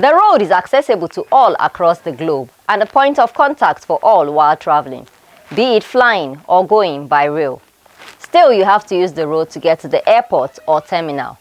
The road is accessible to all across the globe and a point of contact for all while traveling, be it flying or going by rail. Still, you have to use the road to get to the airport or terminal.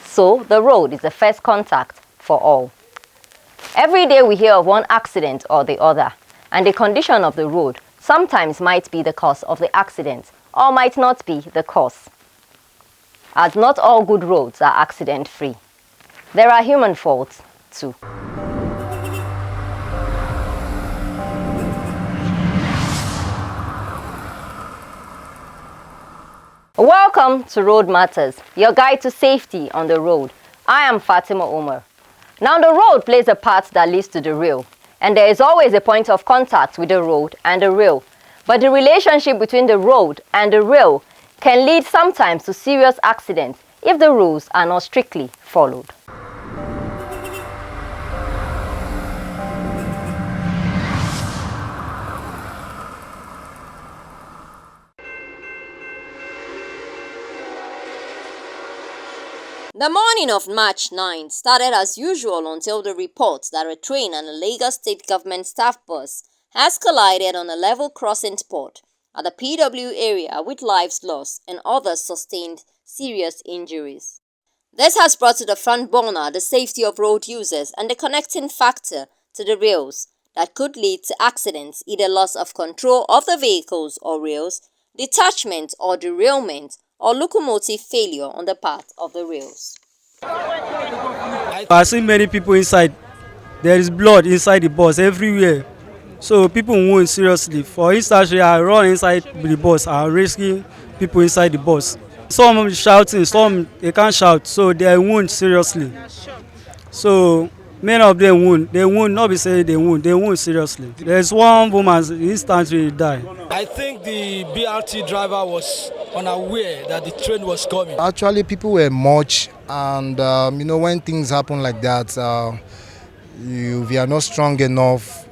So, the road is the first contact for all. Every day we hear of one accident or the other, and the condition of the road sometimes might be the cause of the accident or might not be the cause. As not all good roads are accident-free. There are human faults too. Welcome to Road Matters, your guide to safety on the road. I am Fatima Omar. Now, the road plays a part that leads to the rail, and there is always a point of contact with the road and the rail. But the relationship between the road and the rail can lead sometimes to serious accidents if the rules are not strictly followed. The morning of March 9 started as usual until the report that a train and a Lagos State government staff bus has collided on a level crossing spot at the PW area with lives lost and others sustained serious injuries. This has brought to the front burner the safety of road users and the connecting factor to the rails that could lead to accidents, either loss of control of the vehicles or rails, detachment or derailment, or locomotive failure on the part of the rails. I see many people inside. There is blood inside the bus everywhere. So people wound seriously. For instance, I run inside the bus and rescue people inside the bus. Some shouting, some they can't shout, so they wound seriously. So many of them wound. They wound, not be saying they wound seriously. There's one woman instantly died. I think the BRT driver was unaware that the train was coming. Actually, people were much, and when things happen like that, if you are not strong enough,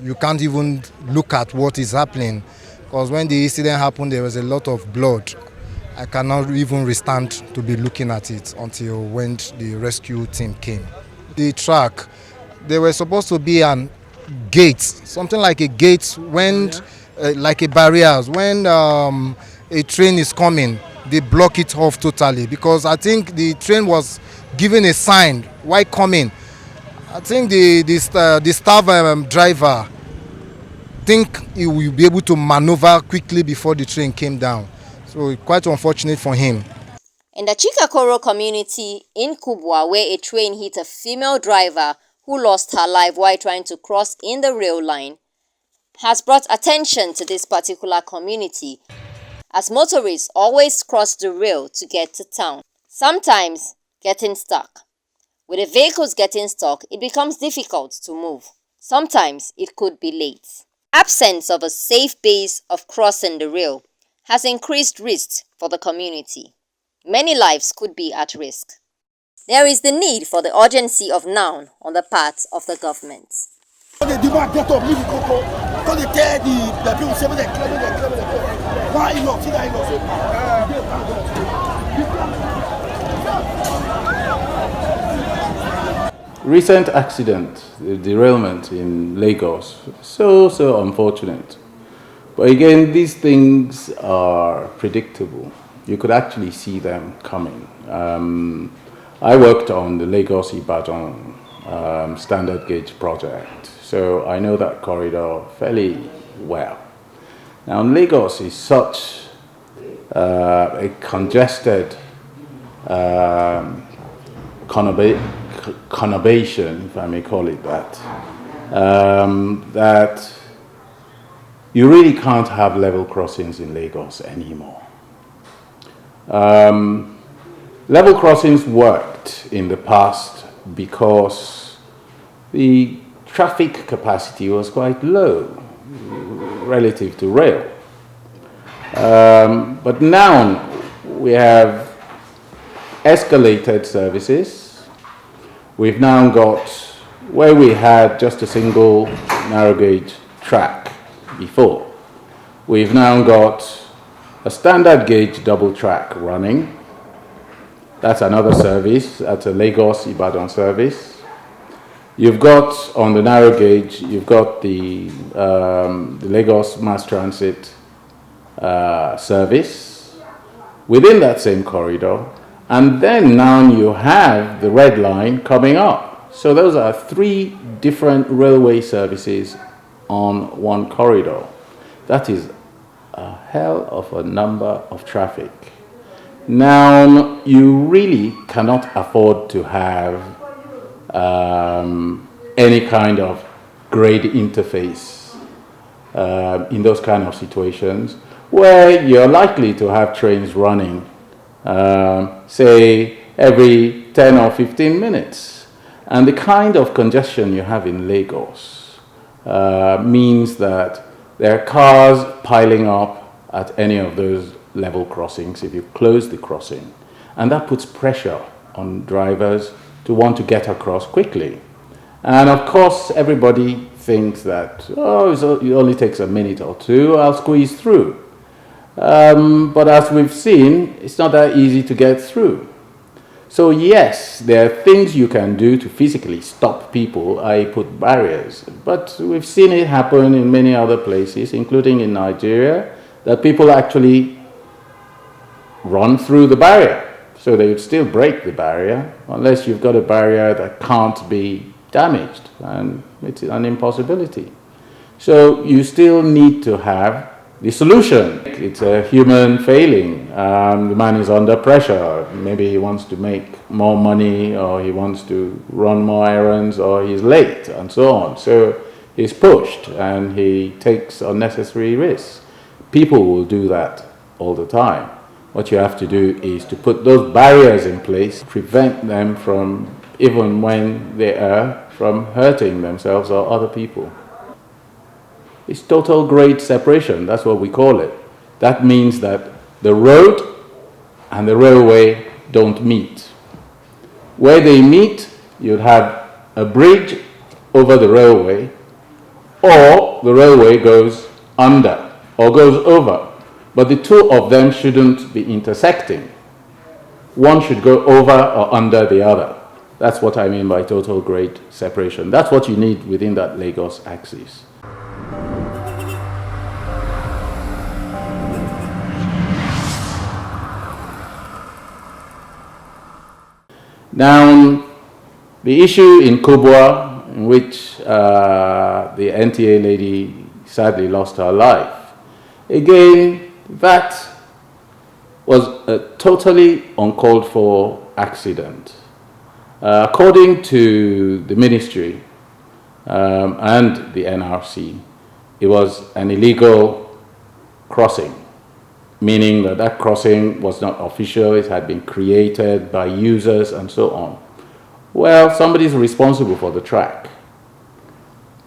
you can't even look at what is happening. Because when the incident happened, there was a lot of blood. I cannot even stand to be looking at it until when the rescue team came. The track, there was supposed to be an gate, something like a gate when, like a barrier. When a train is coming, they block it off totally, because I think the train was given a sign while coming. I think the staff driver think he will be able to maneuver quickly before the train came down. So quite unfortunate for him. In the Chikakoro community in Kubwa, where a train hit a female driver who lost her life while trying to cross in the rail line, has brought attention to this particular community, as motorists always cross the rail to get to town, sometimes getting stuck. With the vehicles getting stuck, it becomes difficult to move. Sometimes it could be late. Absence of a safe base of crossing the rail has increased risks for the community. Many lives could be at risk. There is the need for the urgency of now on the part of the government. Recent accident, the derailment in Lagos, so unfortunate. But again, these things are predictable. You could actually see them coming. I worked on the Lagos-Ibadan standard gauge project, so I know that corridor fairly well. Now, Lagos is such a congested conurbation, if I may call it that, that you really can't have level crossings in Lagos anymore. Level crossings worked in the past because the traffic capacity was quite low relative to rail. But now we have escalated services. We've now got, where we had just a single narrow gauge track before, we've now got a standard gauge double track running. That's another service, that's a Lagos-Ibadan service. You've got, on the narrow gauge, you've got the Lagos Mass Transit service within that same corridor, and then now you have the red line coming up. So those are 3 different railway services on one corridor. That is a hell of a number of traffic. Now, you really cannot afford to have any kind of grade interface in those kind of situations where you're likely to have trains running, say, every 10 or 15 minutes. And the kind of congestion you have in Lagos means that there are cars piling up at any of those level crossings if you close the crossing. And that puts pressure on drivers to want to get across quickly. And of course, everybody thinks that, oh, it only takes a minute or 2, I'll squeeze through. But as we've seen, it's not that easy to get through. So yes, there are things you can do to physically stop people, i.e. put barriers. But we've seen it happen in many other places, including in Nigeria, that people actually run through the barrier. So they would still break the barrier, unless you've got a barrier that can't be damaged, and it's an impossibility. So you still need to have the solution. It's a human failing. The man is under pressure. Maybe he wants to make more money, or he wants to run more errands, or he's late, and so on. So he's pushed, and he takes unnecessary risks. People will do that all the time. What you have to do is to put those barriers in place, prevent them from, even when they are, from hurting themselves or other people. It's total grade separation, that's what we call it. That means that the road and the railway don't meet. Where they meet, you'd have a bridge over the railway, or the railway goes under or goes over. But the 2 of them shouldn't be intersecting. One should go over or under the other. That's what I mean by total grade separation. That's what you need within that Lagos axis. Now, the issue in Kubwa, in which the NTA lady sadly lost her life, again, that was a totally uncalled for accident. According to the ministry and the NRC, it was an illegal crossing, meaning that that crossing was not official, it had been created by users and so on. Well, somebody's responsible for the track.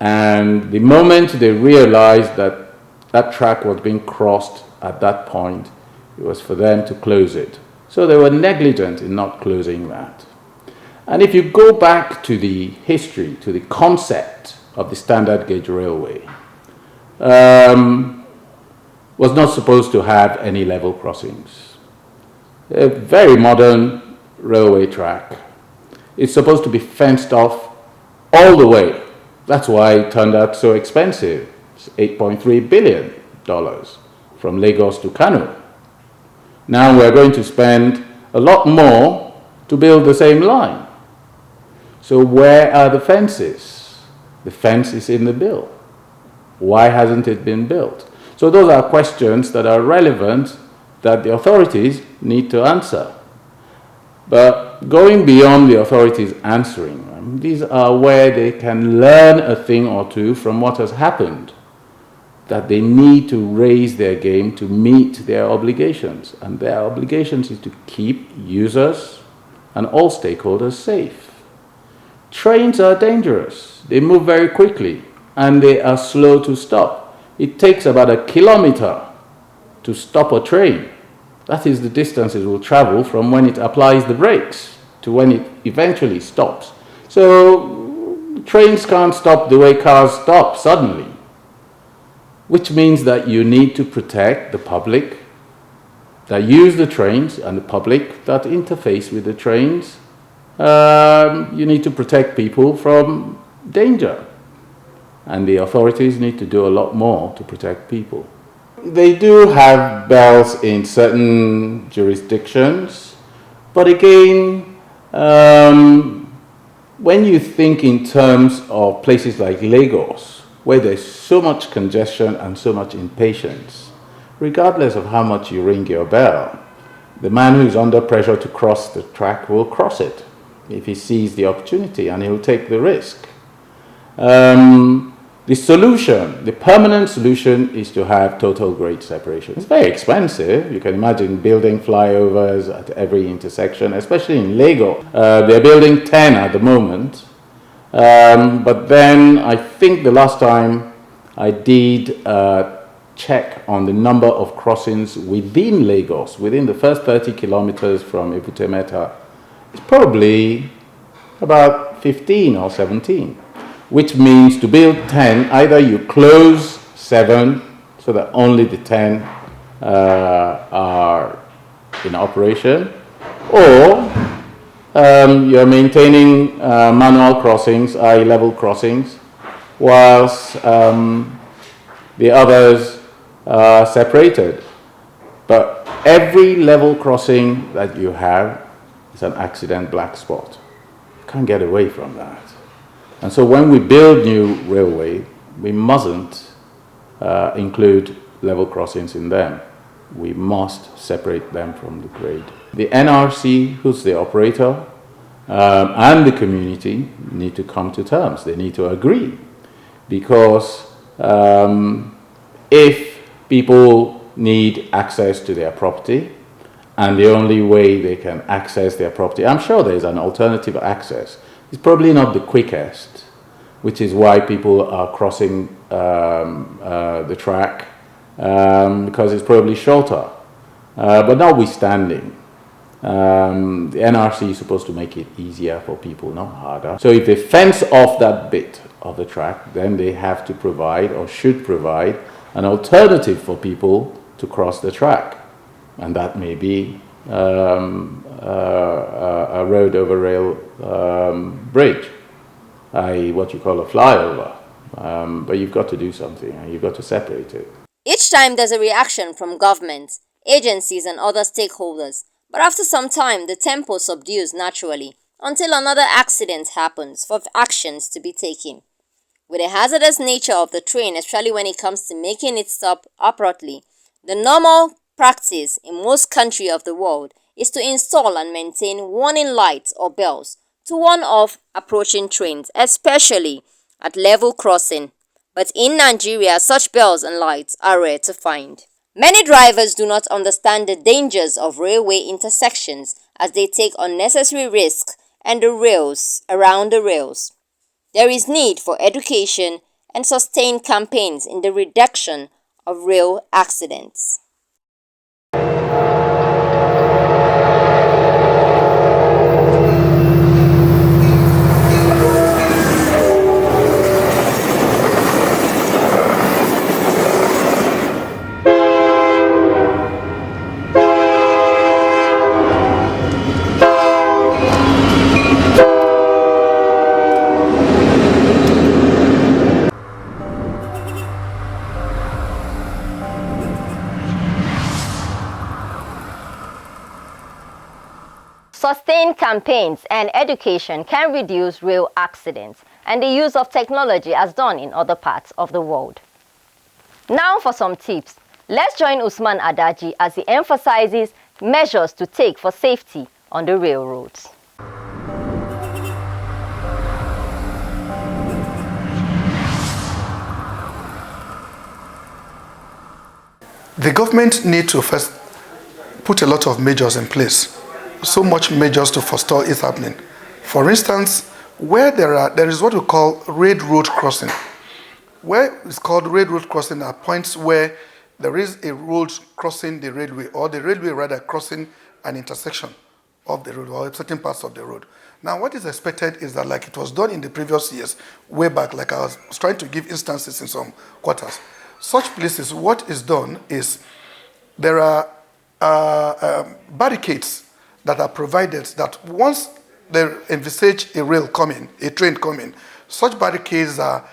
And the moment they realized that that track was being crossed at that point, it was for them to close it. So they were negligent in not closing that. And if you go back to the history, to the concept of the standard gauge railway, was not supposed to have any level crossings. A very modern railway track. It's supposed to be fenced off all the way. That's why it turned out so expensive. It's $8.3 billion from Lagos to Kano. Now we're going to spend a lot more to build the same line. So where are the fences? The fence is in the bill. Why hasn't it been built? So those are questions that are relevant that the authorities need to answer. But going beyond the authorities answering them, these are where they can learn a thing or two from what has happened, that they need to raise their game to meet their obligations. And their obligations is to keep users and all stakeholders safe. Trains are dangerous. They move very quickly, and they are slow to stop. It takes about 1 kilometer to stop a train. That is the distance it will travel from when it applies the brakes to when it eventually stops. So trains can't stop the way cars stop suddenly, which means that you need to protect the public that use the trains and the public that interface with the trains you need to protect people from danger. And the authorities need to do a lot more to protect people. They do have bells in certain jurisdictions, but again, when you think in terms of places like Lagos, where there's so much congestion and so much impatience, regardless of how much you ring your bell, the man who's under pressure to cross the track will cross it if he sees the opportunity, and he'll take the risk. The solution, the permanent solution, is to have total grade separation. It's very expensive. You can imagine building flyovers at every intersection, especially in Lagos. They're building 10 at the moment. But then I think the last time I did check on the number of crossings within Lagos, within the first 30 kilometers from Ebute Metta, it's probably about 15 or 17. Which means to build 10, either you close 7 so that only the 10 are in operation, or you're maintaining manual crossings, i.e. level crossings, whilst the others are separated. But every level crossing that you have is an accident black spot. You can't get away from that. And so when we build new railway, we mustn't include level crossings in them. We must separate them from the grade. The NRC, who's the operator, and the community need to come to terms. They need to agree. Because if people need access to their property, and the only way they can access their property, I'm sure there's an alternative access. It's probably not the quickest, which is why people are crossing the track, because it's probably shorter. But notwithstanding, the NRC is supposed to make it easier for people, not harder. So if they fence off that bit of the track, then they have to provide, or should provide, an alternative for people to cross the track. And that may be a road over rail bridge, i.e. what you call a flyover. But you've got to do something, and you've got to separate it. Each time there's a reaction from governments, agencies and other stakeholders, but after some time the tempo subdues naturally until another accident happens for actions to be taken. With the hazardous nature of the train, especially when it comes to making it stop abruptly, the normal practice in most countries of the world is to install and maintain warning lights or bells to warn off approaching trains, especially at level crossing. But in Nigeria, such bells and lights are rare to find. Many drivers do not understand the dangers of railway intersections as they take unnecessary risks and the rails around the rails. There is need for education and sustained campaigns in the reduction of rail accidents. Sustained campaigns and education can reduce rail accidents, and the use of technology as done in other parts of the world. Now for some tips. Let's join Usman Adaji as he emphasizes measures to take for safety on the railroads. The government need to first put a lot of measures in place. So much measures to forestall it happening. For instance, where there is what we call railroad crossing. Where it's called railroad crossing are points where there is a road crossing the railway, or the railway rather crossing an intersection of the road, or certain parts of the road. Now what is expected is that, like it was done in the previous years, way back, like I was trying to give instances in some quarters. Such places, what is done is there are barricades that are provided that once they envisage a rail coming, a train coming, such barricades are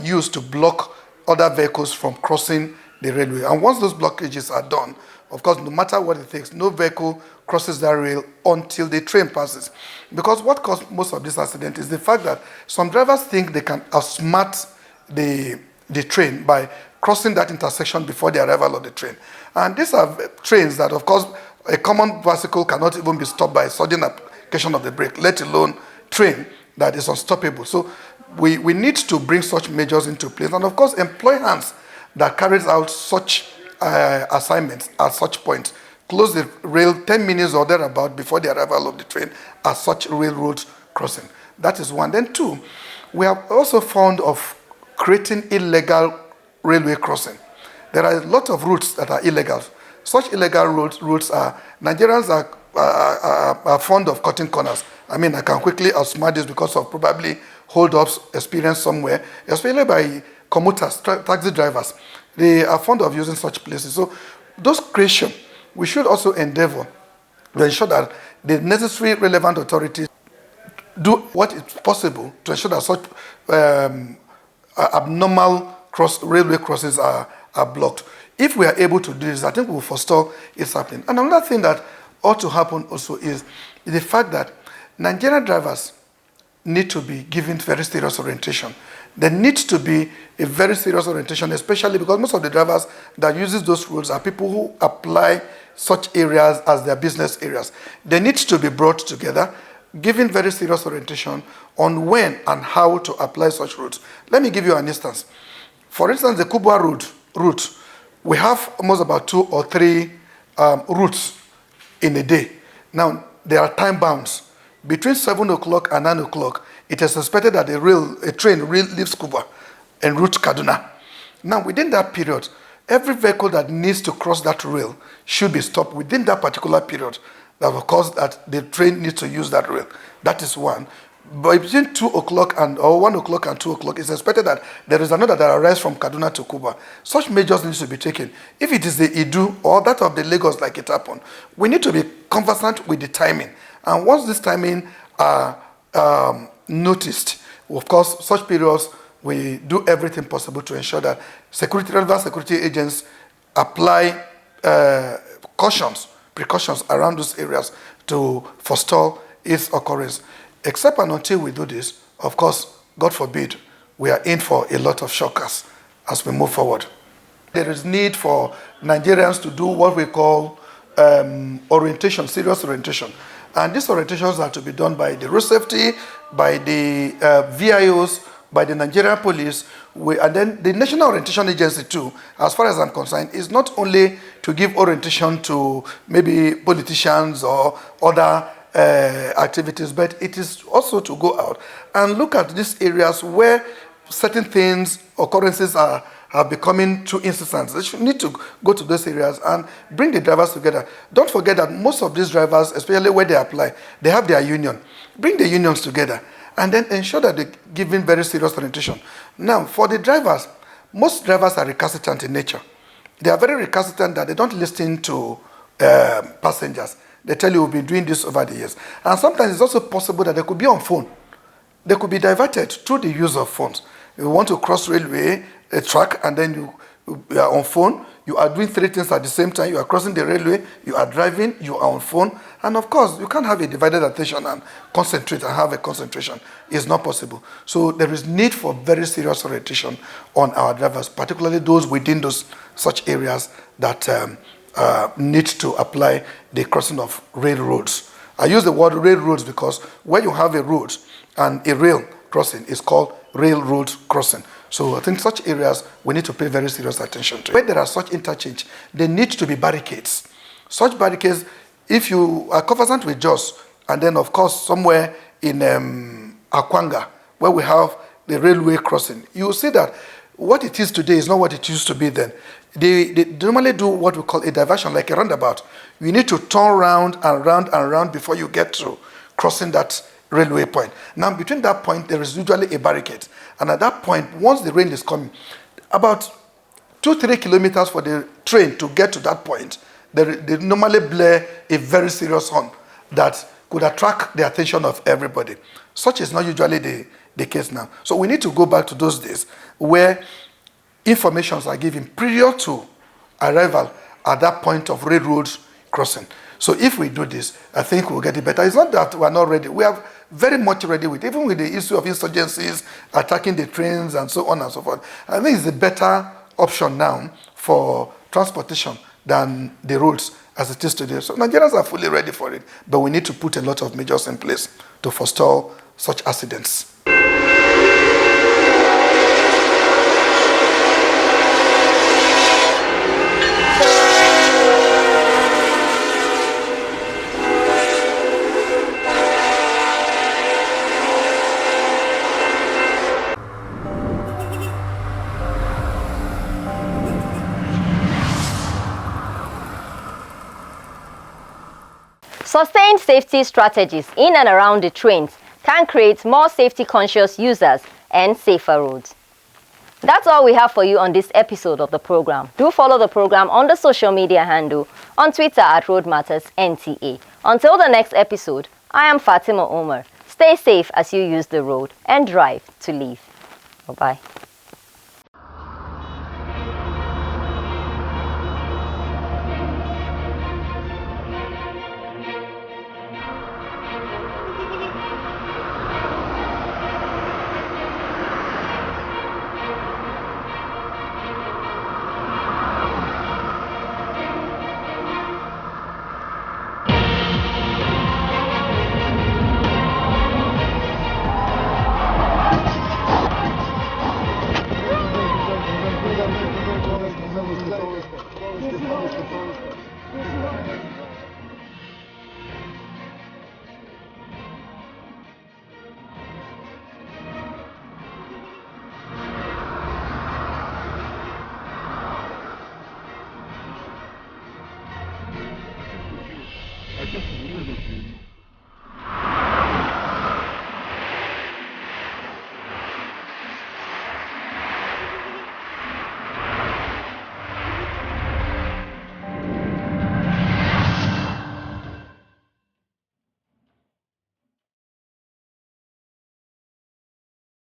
used to block other vehicles from crossing the railway. And once those blockages are done, of course, no matter what it takes, no vehicle crosses that rail until the train passes. Because what caused most of this accident is the fact that some drivers think they can outsmart the train by crossing that intersection before the arrival of the train. And these are trains that, of course, a common bicycle cannot even be stopped by a sudden application of the brake, let alone train that is unstoppable. So we need to bring such measures into place, and of course employ hands that carries out such assignments at such points. Close the rail 10 minutes or thereabout before the arrival of the train at such railroad crossing. That is one. Then two, we are also fond of creating illegal railway crossing. There are a lot of routes that are illegal. Such illegal routes are, Nigerians are fond of cutting corners. I mean, I can quickly outsmart this because of probably hold-ups experienced somewhere, especially by commuters, taxi drivers. They are fond of using such places. So those creation, we should also endeavor to ensure that the necessary relevant authorities do what is possible to ensure that such abnormal railway crossings are blocked. If we are able to do this, I think we will forestall its happening. And another thing that ought to happen also is the fact that Nigerian drivers need to be given very serious orientation. There needs to be a very serious orientation, especially because most of the drivers that uses those roads are people who apply such areas as their business areas. They need to be brought together, given very serious orientation on when and how to apply such routes. Let me give you an instance. For instance, the Kubwa route, we have almost about 2 or 3 routes in a day. Now, there are time bounds. Between 7 o'clock and 9 o'clock, it is expected that a train leaves Kubwa en route to Kaduna. Now, within that period, every vehicle that needs to cross that rail should be stopped within that particular period that will cause that the train needs to use that rail. That is one. But between 2 o'clock or 1 o'clock and 2 o'clock, it's expected that there is another that arrives from Kaduna to Kubwa. Such measures need to be taken. If it is the Idu or that of the Lagos like it happened, we need to be conversant with the timing. And once this timing are noticed, of course, such periods, we do everything possible to ensure that relevant security agents apply precautions around those areas to forestall its occurrence. Except and until we do this, of course, God forbid, we are in for a lot of shockers as we move forward. There is need for Nigerians to do what we call orientation, serious orientation. And these orientations are to be done by the road safety, by the VIOs, by the Nigerian police, and then the National Orientation Agency too, as far as I'm concerned, is not only to give orientation to maybe politicians or other activities, but it is also to go out and look at these areas where certain occurrences are becoming too incessant. They should need to go to those areas and bring the drivers together. Don't forget that most of these drivers, especially where they apply, they have their union. Bring the unions together and then ensure that they're given very serious orientation. Now, for the drivers, most drivers are recalcitrant in nature. They are very recalcitrant that they don't listen to passengers. They tell you we've been doing this over the years. And sometimes it's also possible that they could be on phone. They could be diverted through the use of phones. You want to cross railway, a track, and then you are on phone. You are doing 3 things at the same time. You are crossing the railway, you are driving, you are on phone. And of course, you can't have a divided attention and concentrate and have a concentration. It's not possible. So there is need for very serious orientation on our drivers, particularly those within such areas that need to apply the crossing of railroads. I use the word railroads because where you have a road and a rail crossing is called railroad crossing. So I think such areas we need to pay very serious attention to. Where there are such interchange, there need to be barricades. Such barricades, if you are conversant with Jos, and then of course somewhere in Akwanga, where we have the railway crossing, you will see that what it is today is not what it used to be then. They normally do what we call a diversion, like a roundabout. You need to turn round and round and round before you get to crossing that railway point. Now, between that point, there is usually a barricade. And at that point, once the rain is coming, about 2-3 kilometers for the train to get to that point, they normally blare a very serious horn that could attract the attention of everybody. Such is not usually the case now. So we need to go back to those days where informations are given prior to arrival at that point of railroad crossing. So if we do this, I think we'll get it better. It's not that we're not ready. We are very much ready with, even with the issue of insurgencies, attacking the trains and so on and so forth. I think it's a better option now for transportation than the roads as it is today. So Nigerians are fully ready for it, but we need to put a lot of measures in place to forestall such accidents. Sustained safety strategies in and around the trains can create more safety-conscious users and safer roads. That's all we have for you on this episode of the program. Do follow the program on the social media handle on Twitter at Road Matters NTA. Until the next episode, I am Fatima Omar. Stay safe as you use the road and drive to live. Bye-bye. This is